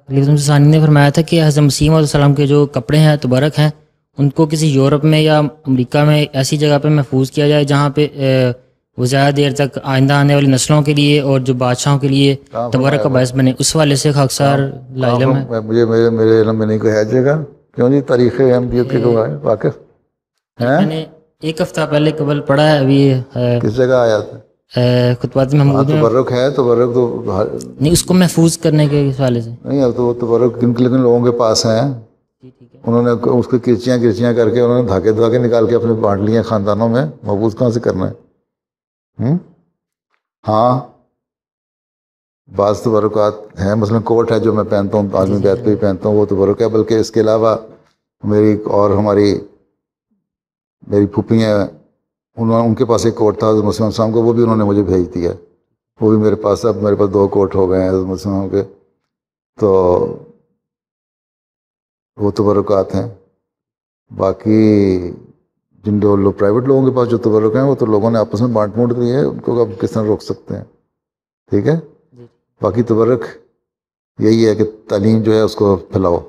خلیفۃ ثانی نے فرمایا تھا کہ حضرت مسیح علیہ السلام کے جو کپڑے ہیں تبرک ہیں ان کو کسی یورپ میں یا امریکہ میں ایسی جگہ پہ محفوظ کیا جائے جہاں پہ وہ زیادہ دیر تک آئندہ آنے والی نسلوں کے لیے اور جو بادشاہوں کے لیے تبرک کا باعث بنے. اس والے سے خاکسار علم ہے. مجھے میرے علم میں نہیں کوئی ہے جگہ. کیوں جی تاریخ احمدیت کے گواہ ہے واقف ہیں. میں نے ایک ہفتہ پہلے قبل پڑھا ہے ابھی کس جگہ آیا تھا خطبات محمود میں. تبرک ہے تبرک تو نہیں اس کو محفوظ کرنے کے حوالے سے نہیں. اب تو وہ تبرک کن لوگوں کے پاس ہیں. انہوں نے اس کو کرچیاں کر کے انہوں نے دھاگے نکال کے اپنے بانٹ لیے خاندانوں میں. محفوظ کہاں سے کرنا ہے؟ ہاں بعض تبرکات ہیں. مثلا کوٹ ہے جو میں پہنتا ہوں آدمی بیت پہ ہی پہنتا ہوں وہ تبرک ہے. بلکہ اس کے علاوہ میری پھوپھی ہیں ان کے پاس ایک کوٹ تھا حضرت مسلم صاحب کو. وہ بھی انہوں نے مجھے بھیج دیا. وہ بھی میرے پاس. اب میرے پاس 2 کوٹ ہو گئے ہیں حضرت مسلم کے. تو وہ تبرکات ہیں. باقی جن لوگ پرائیویٹ لوگوں کے پاس جو تبرک ہیں وہ تو لوگوں نے آپس میں بانٹ مونٹ دیے ہیں. ان کو اب کس طرح روک سکتے ہیں؟ ٹھیک ہے. باقی تبرک یہی ہے کہ تعلیم جو ہے اس کو پھیلاؤ.